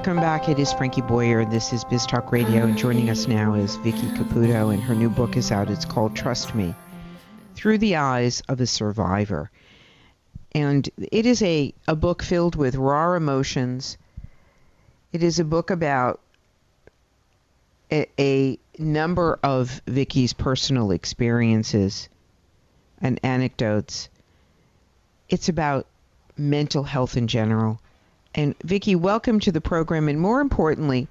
Welcome back. It is Frankie Boyer. This is Biz Talk Radio, and joining us now is Vicky Caputo, and her new book is out. It's called Trust Me, Through the Eyes of a Survivor. And it is a book filled with raw emotions. It is a book about a number of Vicky's personal experiences and anecdotes. It's about mental health in general. And Vicky, welcome to the program. And more importantly,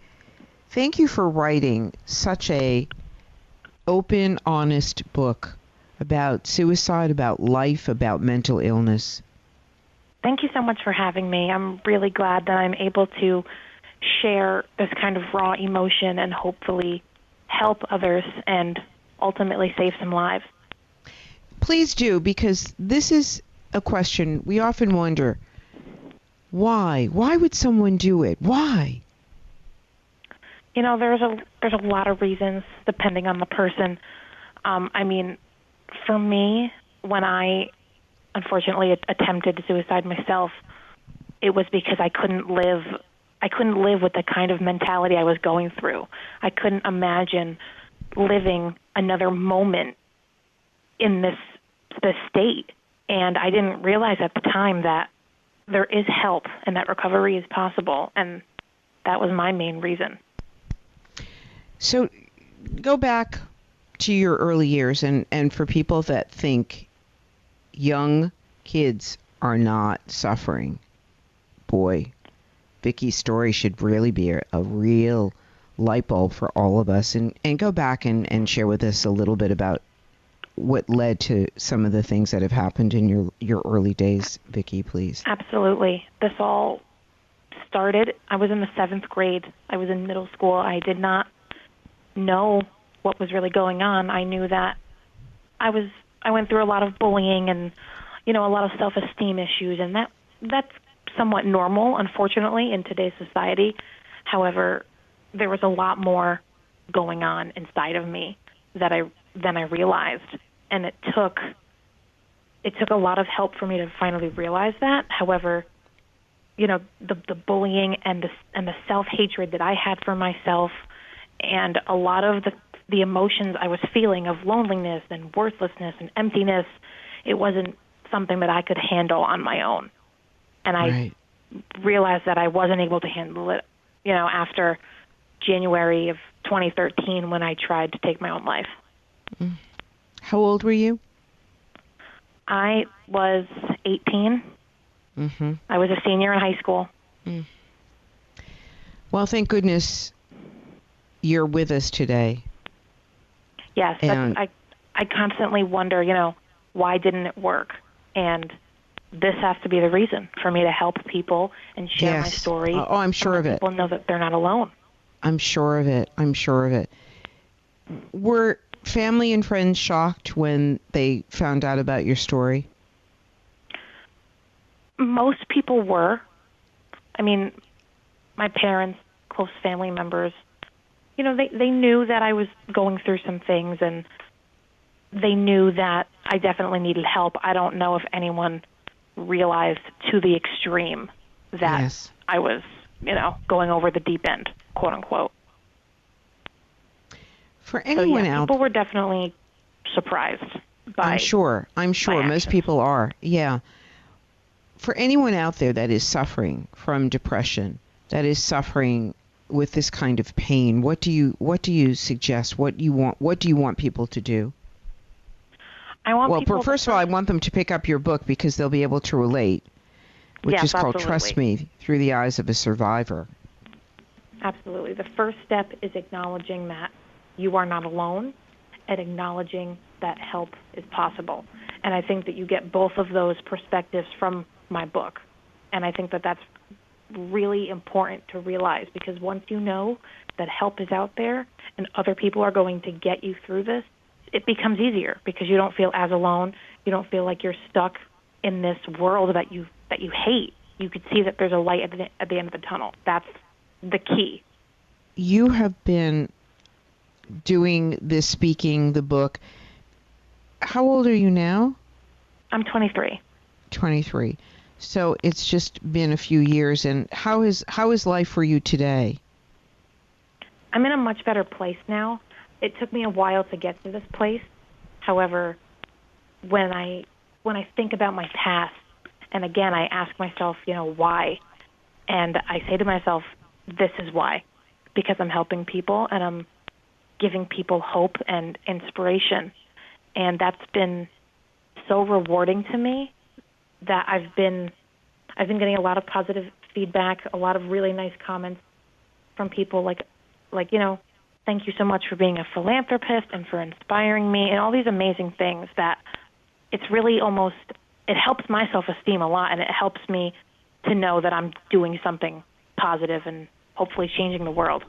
thank you for writing such a open, honest book about suicide, about life, about mental illness. Thank you so much for having me. I'm really glad that I'm able to share this kind of raw emotion and hopefully help others and ultimately save some lives. Please do, because this is a question we often wonder. Why? Why would someone do it? Why? You know, there's a lot of reasons depending on the person. I mean, for me, when I unfortunately attempted suicide myself, it was because I couldn't live with the kind of mentality I was going through. I couldn't imagine living another moment in this state. And I didn't realize at the time that there is help and that recovery is possible. And that was my main reason. So go back to your early years, and for people that think young kids are not suffering, boy, Vicky's story should really be a real light bulb for all of us. And go back and share with us a little bit about what led to some of the things that have happened in your early days, Vicky, please. Absolutely. This all started, I was in the 7th grade. I was in middle school. I did not know what was really going on. I knew that I went through a lot of bullying and, a lot of self-esteem issues, and that's somewhat normal, unfortunately, in today's society. However, there was a lot more going on inside of me than I realized, and it took a lot of help for me to finally realize that. However, the bullying and the self-hatred that I had for myself, and a lot of the emotions I was feeling of loneliness and worthlessness and emptiness, it wasn't something that I could handle on my own. And I realized that I wasn't able to handle it, after January of 2013 when I tried to take my own life. How old were you? I was 18. Mm-hmm. I was a senior in high school. Well, thank goodness you're with us today. Yes, I constantly wonder, why didn't it work? And this has to be the reason for me to help people and share my story. Oh, I'm sure of it. People know that they're not alone. I'm sure of it. Were family and friends shocked when they found out about your story? Most people were. I mean, my parents, close family members, they knew that I was going through some things, and they knew that I definitely needed help. I don't know if anyone realized to the extreme that I was, going over the deep end, quote unquote. For anyone else, people were definitely surprised by. I'm sure. Most people are. Yeah. For anyone out there that is suffering from depression, that is suffering with this kind of pain, what do you suggest? What do you want people to do? First of all, I want them to pick up your book because they'll be able to relate, which is called Trust Me, Through the Eyes of a Survivor. Absolutely. The first step is acknowledging that you are not alone and acknowledging that help is possible. And I think that you get both of those perspectives from my book. And I think that that's really important to realize, because once you know that help is out there and other people are going to get you through this, it becomes easier because you don't feel as alone. You don't feel like you're stuck in this world that you hate. You could see that there's a light at the end of the tunnel. That's the key. You have been doing this, speaking, the book. How old are you now? I'm 23. 23. So it's just been a few years. And how is life for you today? I'm in a much better place now. It took me a while to get to this place. However, when I think about my past, and again, I ask myself, why? And I say to myself, this is why. Because I'm helping people and I'm giving people hope and inspiration. And that's been so rewarding to me that I've been getting a lot of positive feedback, a lot of really nice comments from people like thank you so much for being a philanthropist and for inspiring me and all these amazing things that it's really it helps my self-esteem a lot, and it helps me to know that I'm doing something positive and hopefully changing the world.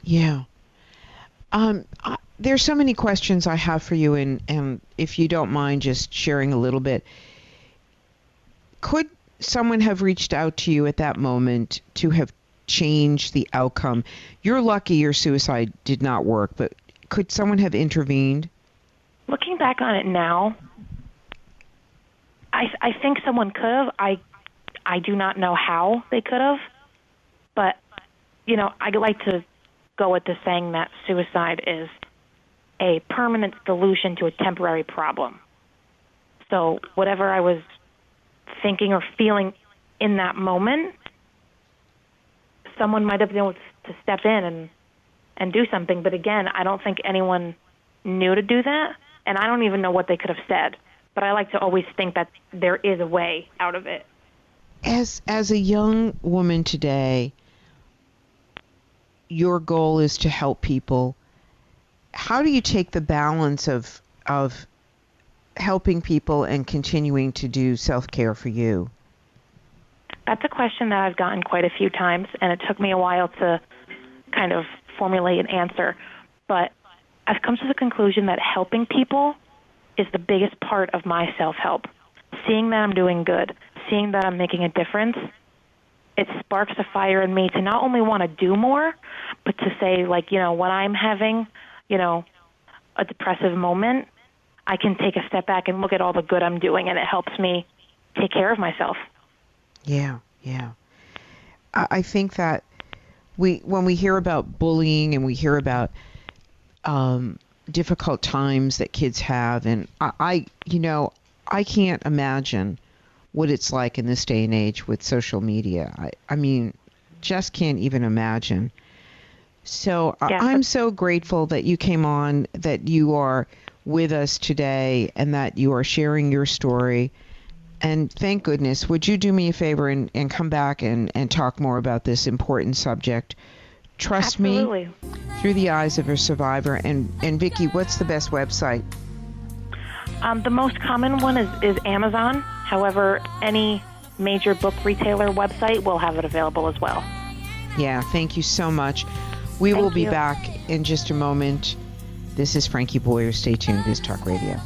Yeah. There's so many questions I have for you, and if you don't mind just sharing a little bit, could someone have reached out to you at that moment to have changed the outcome? You're lucky your suicide did not work, but could someone have intervened? Looking back on it now, I think someone could have. I do not know how they could have, but I like to go with the saying that suicide is a permanent solution to a temporary problem. So whatever I was thinking or feeling in that moment, someone might have been able to step in and do something. But again, I don't think anyone knew to do that, and I don't even know what they could have said. But I like to always think that there is a way out of it. As a young woman today, your goal is to help people. How do you take the balance of helping people and continuing to do self-care for you? That's a question that I've gotten quite a few times, and it took me a while to kind of formulate an answer. But I've come to the conclusion that helping people is the biggest part of my self-help. Seeing that I'm doing good, seeing that I'm making a difference, it sparks a fire in me to not only want to do more, but to say, when I'm having, a depressive moment, I can take a step back and look at all the good I'm doing, and it helps me take care of myself. Yeah. I think that when we hear about bullying and we hear about difficult times that kids have, and I can't imagine what it's like in this day and age with social media. I mean, just can't even imagine. So yeah. I'm so grateful that you came on, that you are with us today, and that you are sharing your story. And thank goodness, would you do me a favor and come back and talk more about this important subject? Trust Absolutely. me, through the eyes of a survivor. And Vicki, what's the best website? The most common one is Amazon. However, any major book retailer website will have it available as well. Yeah, thank you so much. We will be back in just a moment. This is Frankie Boyer. Stay tuned. Biz Talk Radio.